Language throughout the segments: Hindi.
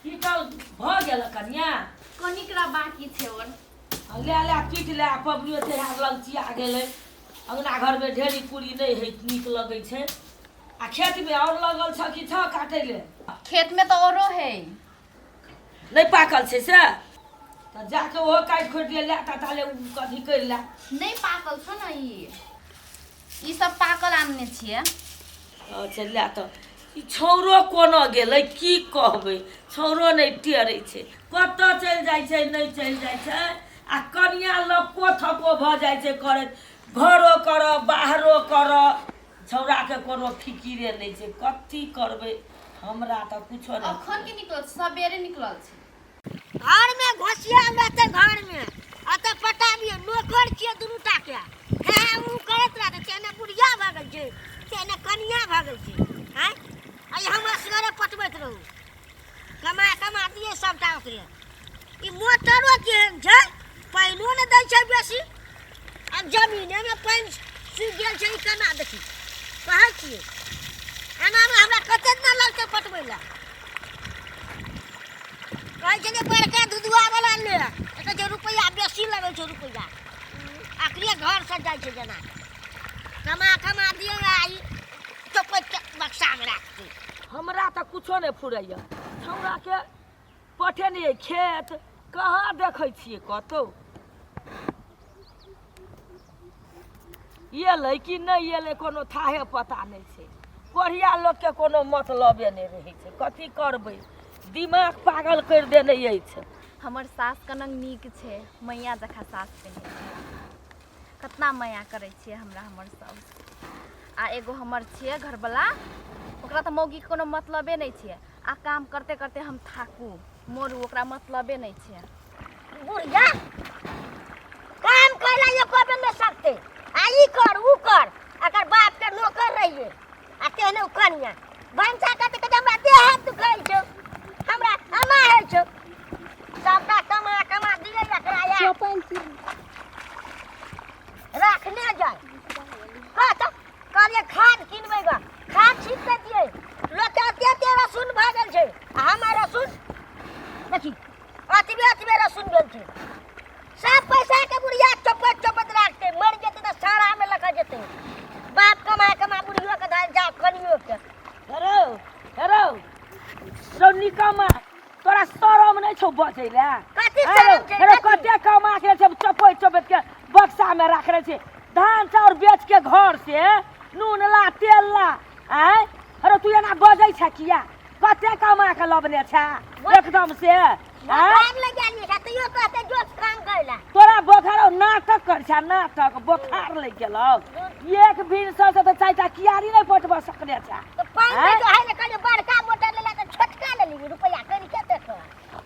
कीटल भ गेल कन्या कनिकरा बाकी छै और ले ले कीट ले पबलियो तेहार लगचिया गेलै अंगना घर में ढेरी पूरी नहीं है नीक लगे छै आ खेत में और लगल छ कि छ काटे ले खेत में तो औरो है नहीं पाकल छै से त जाके ओहो काट खोट ले ता ताले कथी कर ले नहीं पाकल छ न ई सब पाकल आनने छियै अच्छा ले त ई छौरो कोना गेलै की कहबै छौरो नहीं टेरै छै कत चल जाय छै नहीं चल जाय छै आ कनिया लको थको भ जाय छै करे घरो कर बाहरो कर छौरा के कोनो फिकिरे नहीं छै कथी करबै हमरा त कुछो नहीं अखन के निकल सबेरे निकलल छै घर में घोसिया रहते घर में अत पटाबिए नौकर छिए दुनुटा के हे उ करत रहते तेने बुढ़िया भागल छै तेने कनिया भागल छै हैं आई हम असगरे पटबैत रहू कमा कमा दिए सबटा ओकरे ई मोटरो केहन छै पाइनो ने दै छै बेसी अब जमीने में पानि सूख गेल छै ई केना देखी कहै छियै एना में हमरा कते दिन लगतै पटबै ला कहै छै जे बड़का दूधुआ वाला ले कहै छै रुपैआ बेसी लगै छै रुपैआ आखिरी घर से जाइ छै जेना कमा कमा दिए आई चोपैत के बक्सा में राखतै हमरा त कुछो नहीं फुरैया छौरा के पठेने खेत कहाँ देखै छियै कतौ एलै कि नहीं एलै कोनो थाहे पता नहीं छै बढ़िया लोग के कोनो मतलबे नहीं रहे छै कथी करबै दिमाग पागल कर देने अछि हमर सास कनक नीक छै मैया जखा सास के कतना माया करै छियै हमरा हमर सब आ एगो हमर छियै घरवाला ओकरा त मौगी के कोनो मतलबे नहीं छै आ काम करते करते हम थाकू मोरू ओकरा मतलबे नहीं छै बुढ़िया काम कैला ये कोबे में सकते आ ई कर उ कर अगर बाप के नौकर रहिए आ तेहने कनिया भंसा कते कते हमरा देह हाथ दुखाइ छै हमरा अमा है छै सबटा कमा कमा दिए एकरा रखने जाए हां त कहलिए खाद किनबै ग खाद छीट के दिए लोग एते रसुन भागल छै आ हमर रसुन देखी अतबे रसुन गेल छै सब पैसा के बुढ़िया चोपत चोपत राखते मर जेते त सारा में लगा जेते बाप कमा कमा बुढ़ियो के धार जा कनियो के हेरो हेरो सोनी कमा तोरा शरम नहीं छौ बचै ले कथी शरम छै हेरो कते कमा के सब चोपै चोपत के बक्सा में राखले छै धान चाउर बेच के घर से नून ला तेल ला आय अरे तू एना बजै छ किया कते कमा के लबने छ एकदम से काम लगा नहीं है तइयो कहते जो काम करला तोरा बोखारो नाटक कर छ नाटक बोखार लग गेलौ एक भिनसर से तो चाइटा कियारी नहीं पटब सकने छ तो पानी में जो है ना कने बड़का मोटर लेला त छोटका ले ली रुपया करी के देखो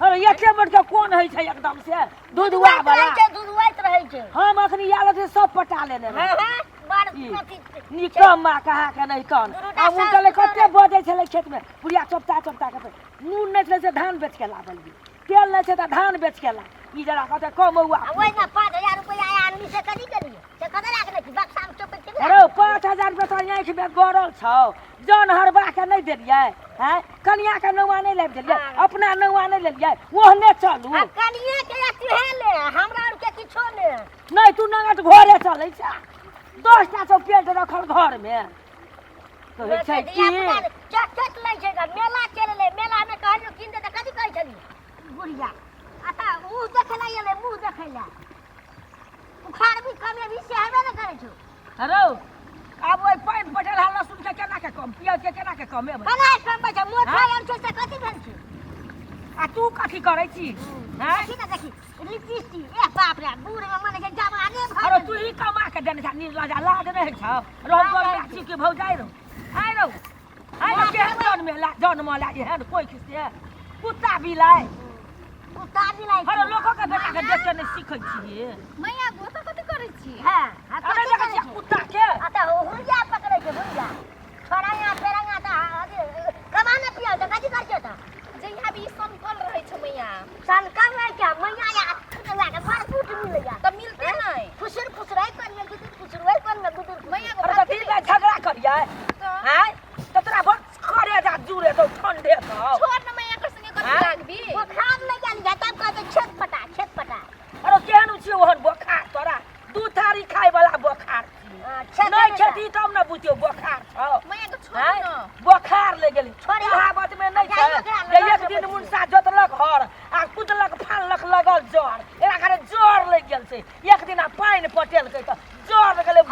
अरे एते मोट के कोन है छै एकदम से दूधवा वाला दूधवाइत रहै छै हम अखनी आलो से सब पटा लेने रहे हां बार कथी निकम्मा कहा के नहीं कन अब उनके कते बजे छले खेत में पुरिया चोपता चोपता के नून नहीं छले से धान बेच के लाबल भी तेल नहीं छे त धान बेच के ला ई जरा कते कमौआ ओइ ना 5000 रुपया आदमी से कथी करिए से कते राख दे बक्सा में चोपे के अरे 5000 रुपया तो आंख में गड़ल छौ जन हरबा के नहीं देलिए हैं कनिया के नौआ नहीं लेब देलिए अपना नौआ नहीं लेलिए ओहने चलू आ कनिया के अथी ले हमरा और के किछो ले नहीं तू नगट घरे चलै छ 10 टा सब पेट रखल घर में तो है छै की चट लै छै मेला चले ले मेला में कहलियो किन दे त कथी कहै छली बुढ़िया आता मुंह देखला येले मुंह देखला उखाड़ भी कमे भी से हेबे न करे छौ हेरो अब ओइ पाइन पटल हल्ला सुन के केना के कम पियाज के केना के कम है बना कम बचा मोटा यार छै से कथी भेल छै आ तू कथी करै छी हैं देखी ना देखी लिपस्टिक ए बाप रे बूढ़ में मन के जवाने भ अरे तू ही कमा के देने छ नीर लाज लाज रहे छ रोज रोज लाची के भौजाई रो आइ रो आइ के जन में ला जन में ला है कोई किसे कुत्ता बिलाई कुत्ता बिलाई अरे लोगों के बेटा के देख के नहीं सीखै छिए मैया गोता कथी करै छी हां अरे देखै छी कुत्ता के आता हुरिया पकड़े छै हुरिया छोराया फेरंगा त कमाने पिया त कथी कर छै त जइहा भी संकल रहै छै मैया संकल में क्या मैया या लगा के पर फूट मिल गया त मिलते नहीं फुसर फुसराई कर ले कि फुसरवाई कर ले बुजुर्ग मैया अरे तो दिन में झगड़ा करिए हैं तो तोरा बस करे जा जुरे तो ठंडे तो छोड़ न मैया कर संगे कर लाग भी कहावत में नहीं छै जे एक दिन मुंसा जोतलक हर आ कुदलक फानलक लगल जड़ एकरा घरे जड़ लग गेल छै एक दिन आ पानि पटेलकै त जड़ गेलै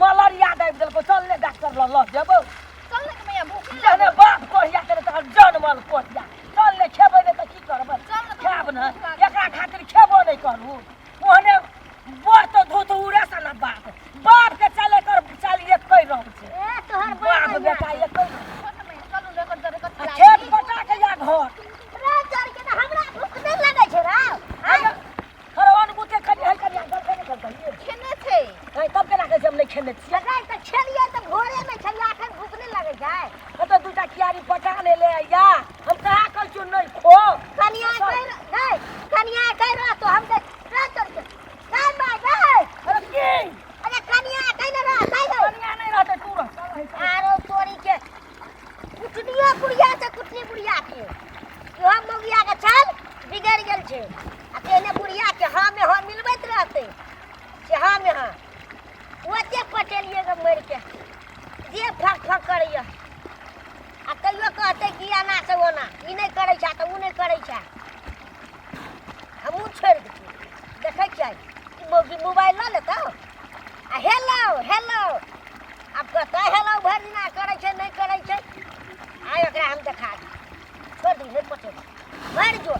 मलेरिया दाबि देलकै चल ने डॉक्टर ल जेबौ चल ने कि मैया भूख जने बाप कोढ़िया करे त जनमल कोढ़िया चल ने खेबै ने त की करबै चल ने खाब न एकरा खातिर खेबो नहीं करू ओहने बहुत धूत उड़े सा ना बाप के चले कर चलिए कई रंग छै ए तोहर बाप बाप बेटा ये कई रंग चलू लेकर जरे कत खेत पटा के या घर रे चल के त हमरा भूख नहीं लगे छै रे खरवन बुते खड़ी है करिया गल नहीं करता ये खेने छै है तब केना कहै छै हम नहीं खेने छियै लगे त छलिए त भोरे में छलिए अखन भूख नहीं लगे छै कत दूटा कियारी पटा ले ले या हम कहा कर छु नहीं खो कनिया कह नहीं कनिया कह रहा तो हम रे चल के काय बाय बाय अरे की अरे कनिया कह न रहा काय गो कनिया नहीं रहते तू रह आरो तोरी के कुटनिया बुढ़िया से कुटनी बुढ़िया के हम मौगिया के चल बिगड़ गेल छै आ तेने बुढ़िया के हां में हां मिलबैत रहते से हां में हां ओते पटेलिए ग मर के जे फक फक करैया आ कहियो कहते कि आना से ओना ई नहीं करै छै त उ नहीं करै छै हमहू छोड़ दै देखै छियै कि मौगी मोबाइल ल लेतौ आ हेलो हेलो अब कहता हेलो भर दिना करै छै नहीं करै छै आइ ओकरा हम देखा दी छोड़ दी नहीं पटेबा भर जो